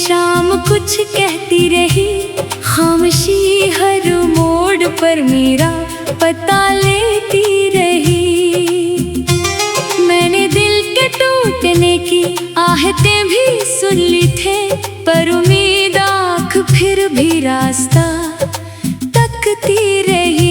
शाम कुछ कहती रही, खामोशी हर मोड़ पर मेरा पता लेती रही। मैंने दिल के टूटने की आहटें भी सुन ली थे, पर उम्मीद आँख फिर भी रास्ता तकती रही।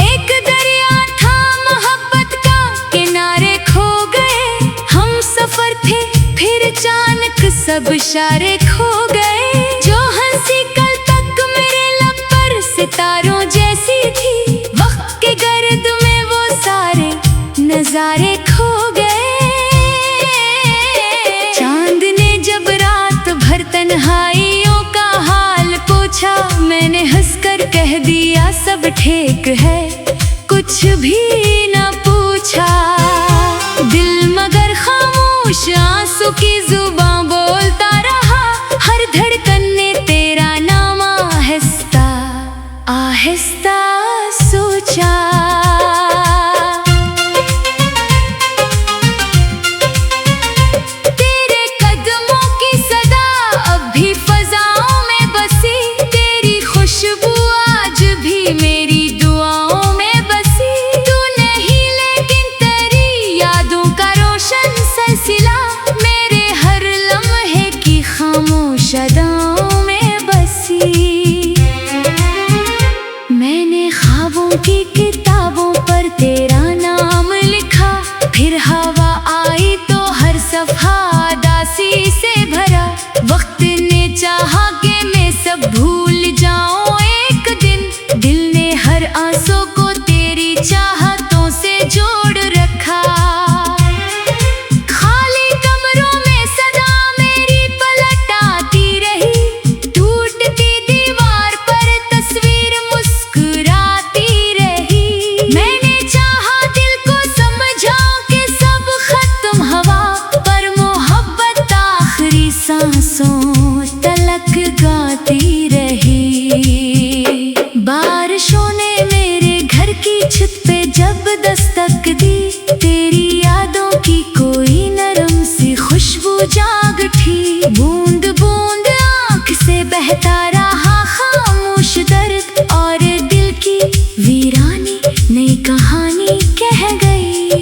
एक दरिया था मोहब्बत का, किनारे खो गए हम सफर थे, फिर अचानक सब इशारे खो गए। जो हंसी कल तक मेरे लब पर सितारों जैसी थी, वक्त के गर्द में वो सारे नजारे खो गए। चांद ने जब रात भर तन्हाइयों का हाल पूछा, मैंने हंसकर कह दिया सब ठीक है, कुछ भी न पूछा। दिल मगर खामोश आंसू की जुबान बोलता रहा, हर धड़कन ने तेरा नाम आहिस्ता आहिस्ता सोचा। तेरे कदमों की सदा अब भी फजाओं में बसी, तेरी खुशबू आज भी मेरी दुआओं में बसी। तू नहीं लेकिन तेरी यादों का रोशन सिलसिला मेरे हर लम्हे की खामोश अदाओं में बसी। मैंने ख्वाबों की किताबों पर तेरा नाम लिखा, फिर हवा आई तो हर सफ़ा उदासी से भरा। वक्त ने चाहा कि मैं सब भूल जाऊं एक दिन, दिल ने हर आंसू को तेरी चाहतों से जोड़ रखा। खाली कमरों में सदा मेरी पलट आती रही, टूटती दीवार पर तस्वीर मुस्कुराती रही। मैंने चाहा दिल को समझाऊं कि सब खत्म हवा, पर मोहब्बत आखिरी सांसों तलक गाती रही। बारिशों ने मेरे घर की छत पे जब दस्तक दी, तेरी यादों की कोई नरम सी खुशबू जाग उठी। बूंद बूंद आँख से बहता रहा खामोश दर्द, और दिल की वीरानी नई कहानी कह गई।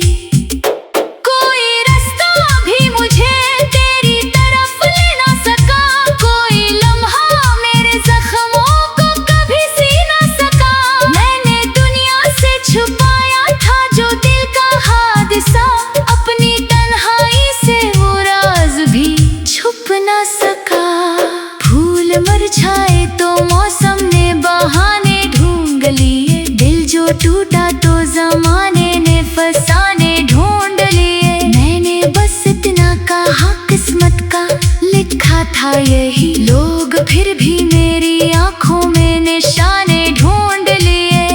कोई रास्ता भी मुझे तेरी तरफ ले ना सका, कोई लम्हा मेरे जख्मों को कभी सी ना सका। मैंने दुनिया से छुपाया था जो दिल का हादसा, अपनी तन्हाई से वो राज भी छुप ना सका। फूल मुरझाए तो मौसम ने बहाने ढूंढ लिए, दिल जो टूटा तो जमाने ने फसाने ढूंढ लिए। मैंने बस इतना कहा किस्मत का लिखा था यही, लोग फिर भी मेरी आंखों में निशाने ढूंढ लिए।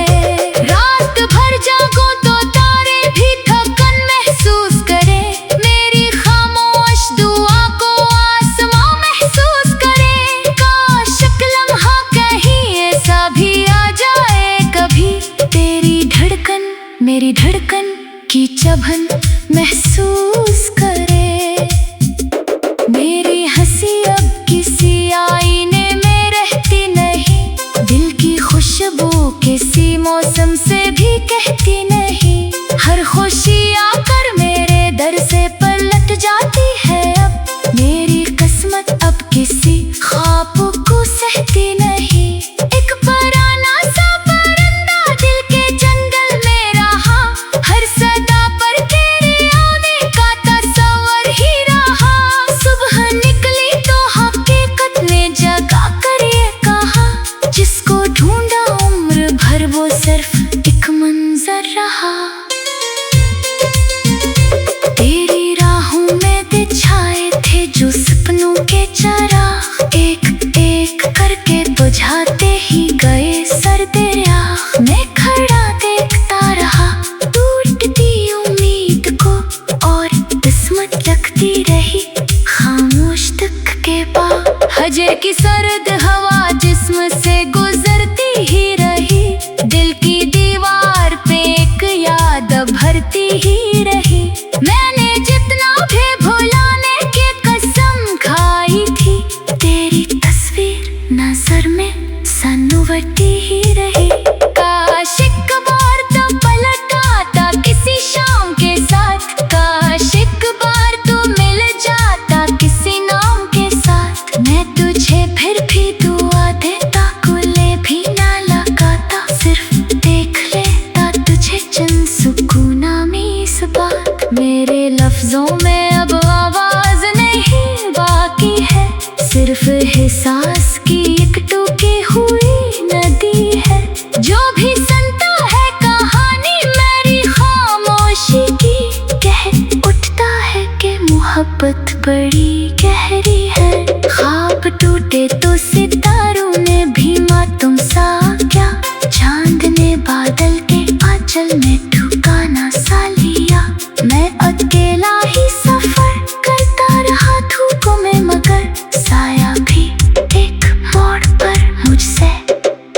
रात भर जागो तो तारे भी थकन महसूस करे, मेरी खामोश दुआ को आसमां महसूस करे। काश एक लम्हा कहीं ऐसा भी आ जाए कभी, तेरी धड़कन मेरी धड़कन की चुभन महसूस करे। मेरी हंसी अब किसी आईने में रहती नहीं, दिल की खुशबू किसी मौसम से भी कहती नहीं। हर खुशी आकर मेरे दर से पलट जाती है अब, मेरी किस्मत अब किसी ख्वाब को सहती नहीं। एक पुराना सा परिंदा दिल के जंगल में रहा, हर सदा पर तेरे आने का तस्वर ही रहा। सुबह निकली तो हकीकत ने जगा कर ये कहा, जिसको ढूंढा उम्र भर वो सिर्फ एक मंजर रहा। तेरी राहों में बिछाए थे जो सपनों के चराग, एक एक करके बुझाते ही गए सर्द राह। मैं खड़ा देखता रहा टूटती उम्मीद को, और किस्मत लगती रही खामोश तक के बाद। हजर की सर्द हवा जिस्म से गुजरती ही रही, दिल की दीवार पे एक याद भरती ही रही। मैंने जितना भी भुलाने की कसम में अब आवाज नहीं बाकी है, सिर्फ एहसास की एक टूटी हुई नदी है। जो भी सुनता है कहानी मेरी खामोशी की, कह उठता है कि मोहब्बत बड़ी गहरी है। ख्वाब टूटे तो सितारों ने भीमा तुम सा क्या, चांद ने बादल के आंचल में ठिकाना सा लिया। मैं अकेला ही सफर करता रहा धूपों में, मगर साया भी एक मोड़ पर मुझसे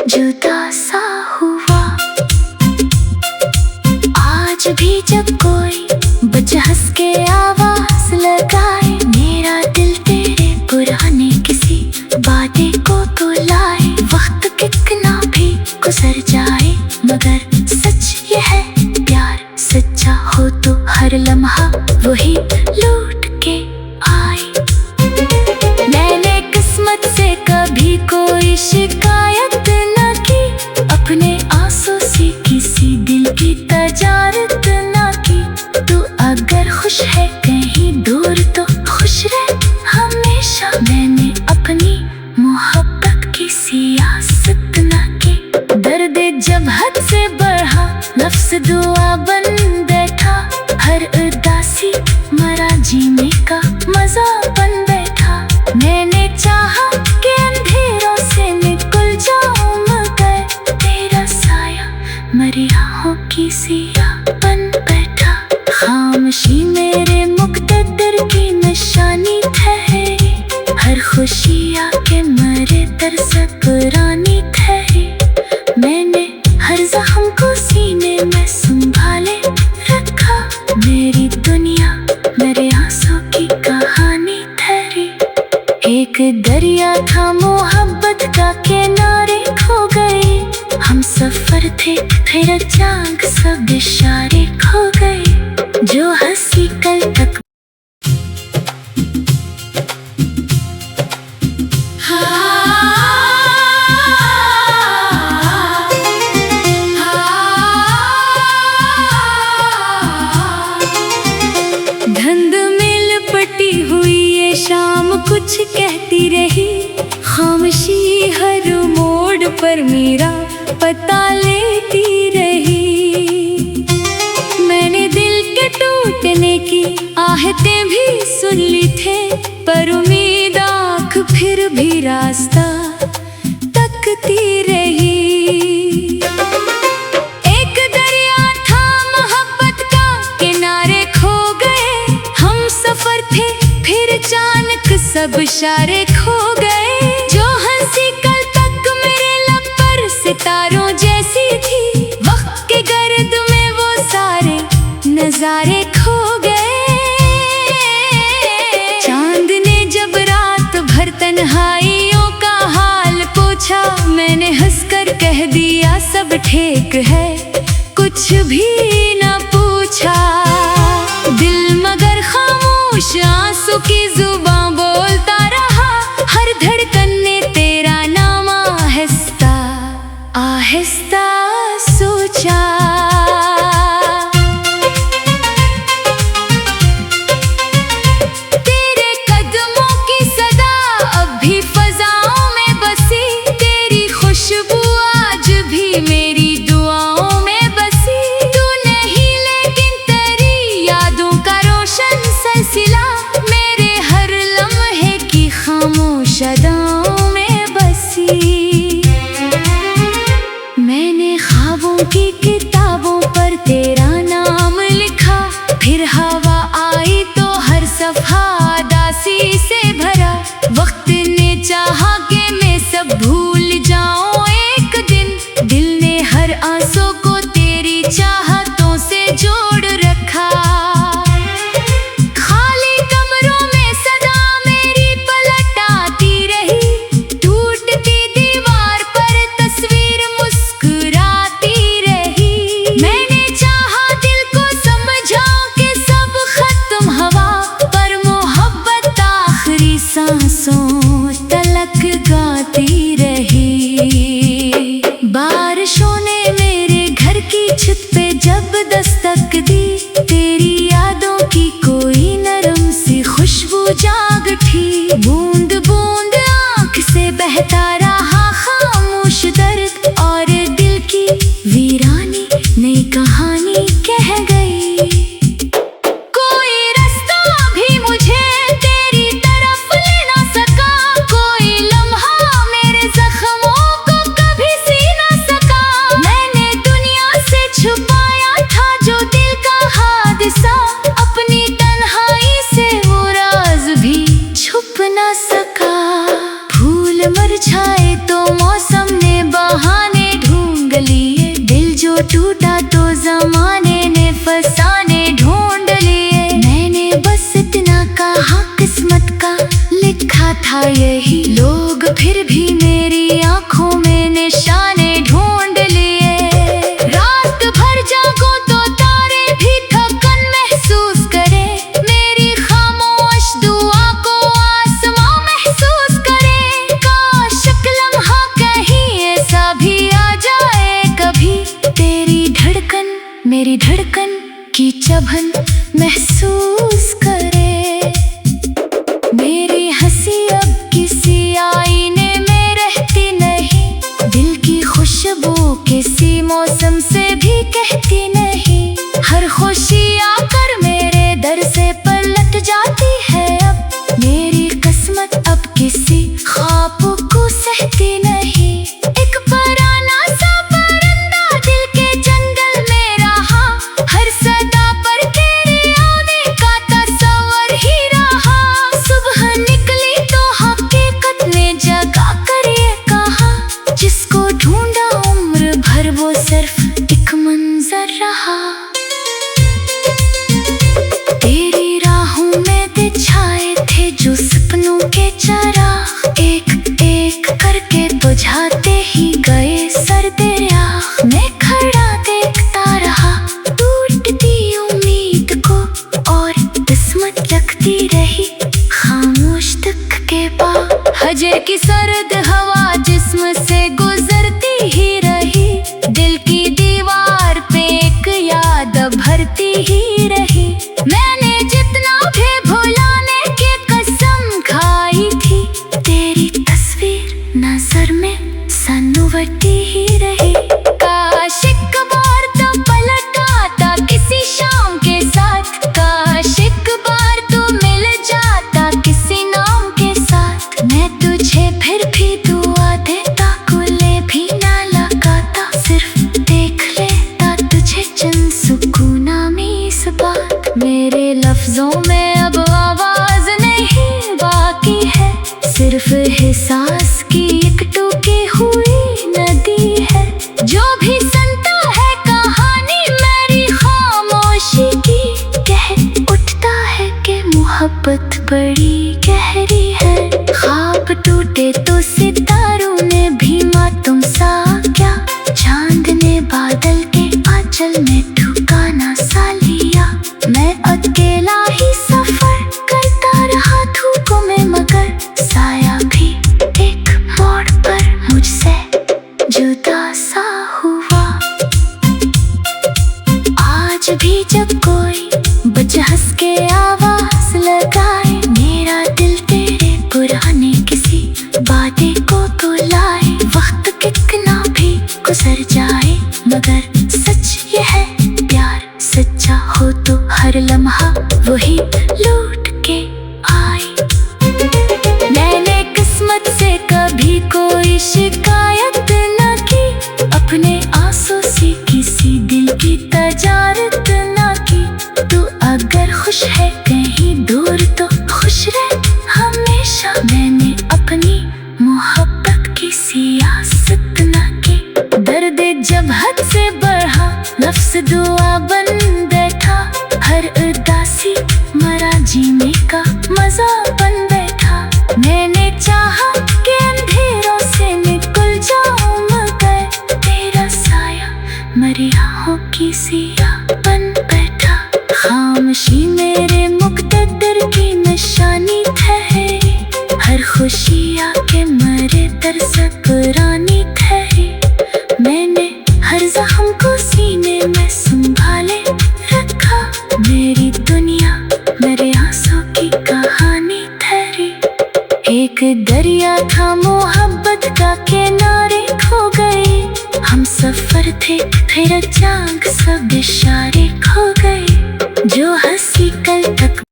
जुदा सा हुआ। आज भी जब कोई बच्चा हंस के आवाज लगाए, मेरा दिल तेरे पुराने किसी बातें को बुलाए। वक्त कितना भी गुजर जाए मगर सच ये है, प्यार सच्चा हो तो हर लम्हा वही लौट के आए। मैंने किस्मत से कभी कोई शिकायत न की, अपने आंसू से किसी दिल की तजारत न की। तू अगर खुश है कहीं दूर तो खुश रह हमेशा, मैंने अपनी मोहब्बत की सियासत न की। दर्द जब हद से बढ़ा नफ्स दुआ बन बैठा, हर उदासी मरा जीने का मजा बन बैठा। मैंने चाहा कि अंधेरों से निकल जाऊं, मगर तेरा साया मेरी आँखों की सिया बन बैठा। खामोशी मेरे मुक़द्दर की निशानी ठहरी, हर खुशी आके मेरे दर से पुरानी ठहरी। मैंने हर जख्म को सीने में संभाले रखा, मेरी दुनिया मेरे आंसू की कहानी ठहरी। एक दरिया था मोहब्बत का, किनारे खो गए हम सफर थे, फिर अचानक सब इशारे खो गए। जो हंसी कल तक कुछ कहती रही, खामोशी हर मोड़ पर मेरा पता लेती रही। मैंने दिल के टूटने की आहटें भी सुन ली थे, पर उम्मीद आँख फिर भी रास्ता तकती रही। एक दरिया था मोहब्बत का, किनारे खो गए हम सफर थे, फिर अचानक सब इशारे खो गए। जो हंसी कल तक मेरे लब पर सितारों जैसी थी, वक्त के गर्द में वो सारे नजारे खो गए। चांद ने जब रात भर तन्हाइयों का हाल पूछा, मैंने हंसकर कह दिया सब ठीक है, कुछ भी न पूछा। दिल मगर खामोश आंसू की जुबान बोलता रहा, हर धड़कन ने तेरा नाम आहिस्ता आहिस्ता सोचा। तेरे कदमों की सदा अब भी फजाओं में बसी, तेरी खुशबू आज भी मेरी दुआओं में बसी। तू नहीं लेकिन तेरी यादों का था यही। लोग फिर भी मेरी आंखों में निशाने ढूंढ लिए। रात भर जागो तो तारे भी थकन महसूस करे। मेरी खामोश दुआ को आसमां महसूस करे। काश एक लम्हा कहीं ऐसा भी आ जाए कभी, तेरी धड़कन मेरी धड़कन की चुभन महसूस करे। मेरी हंसी अब किसी आईने में रहती नहीं। दिल की खुशबू किसी मौसम से भी कहती नहीं। हर खुशी आकर मेरे दर से पलट जाती है अब। मेरी किस्मत अब किसी ख्वाब को सहती नहीं। एक पुराना सा परिंदा दिल के जंगल में रहा। हर सदा पर तेरे आने का तस्वर ही रहा। सुबह निकली तो हकीकत ने जगा कर ये कहा, जिसको ढूंढा उम्र भर वो सिर्फ एक मंजर रहा। तेरी राहों में बिछाए थे जो सपनों के चिराग, एक एक करके बुझाते ही गए सर्द राह। मैं खड़ा देखता रहा टूटती उम्मीद को, और किस्मत लगती रही खामोश तक के बाद। हजर की सर्द हवा जिस्म से गुजरती ही रही। दिल की दीवार पे एक याद भरती ही रही। मैंने जितना भी भुलाने की कसम खाई थी, तेरी तस्वीर नजर में सनवती ही रही। काश एक बार तो पलट आता किसी शाम के साथ। काश एक बार तू मिल जाता किसी नाम के साथ। मैं तुझे फिर भी दुआ देता, गले भी ना लगाता। सिर्फ देख लेता तुझे चंद सुकूना में इस बात। मेरे लफ्जों में अब आवाज नहीं बाकी है, सिर्फ एहसास की एक टूटी हुई नदी है। जो भी सुनता है कहानी मेरी खामोशी की, कह उठता है कि मोहब्बत बड़ी गहरी है। ख्वाब टूटे तो सितारों ने भी मातम सा क्या, चांद ने बादल के आंचल में ठिकाना सा लिया। मैं अकेला ही सफर करता रहा धूपों में, मगर साया भी एक मोड़ पर मुझसे जुदा सा हुआ। आज भी जब कोई बच्चा हंस के आवाज लगाए, मेरा दिल तेरे पुराने किसी वादे को बुलाए। वक्त कितना भी गुजर जाए, मगर सच ये है प्यार सच्चा हो तो हर लम्हा वही लौट के आए। मैंने किस्मत से कभी कोई शिकायत न की, अपने आंसू से किसी दिल की तजारत न की। तू अगर खुश है कहीं दूर तो खुश रह हमेशा। मैंने अपनी मोहब्बत की सियासत न की। दर्द जब हद से बढ़ा नफ्स दुआ बन बैठा। हर उदासी मरा जीने का मजा बन बैठा। मैंने चाहा कि अंधेरों से निकल जाऊं, मगर तेरा साया मरी आँखों की सिया बन बैठा। खामोशी मेरे मुक़द्दर की निशानी ठहरी। हर खुशी आके मरे दर से पुरानी ठहरी। मैंने हर जख्म को सीने में संभाले रखा। मेरी दुनिया मेरे आंसू की कहानी ठहरी। एक दरिया था मोहब्बत का किनारे खो गए। हम सफर थे फिर अचानक सब इशारे खो गए। जो हंसी कल तक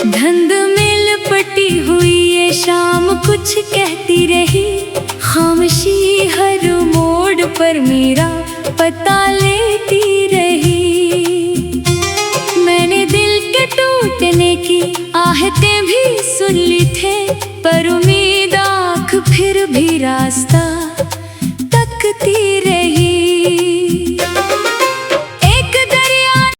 धंध मिल पटी हुई ये शाम कुछ कहती रही। खामोशी हर मोड़ पर मेरा पता लेती रही। मैंने दिल के टूटने की आहटें भी सुन ली थे, पर उम्मीद आँख रास्ता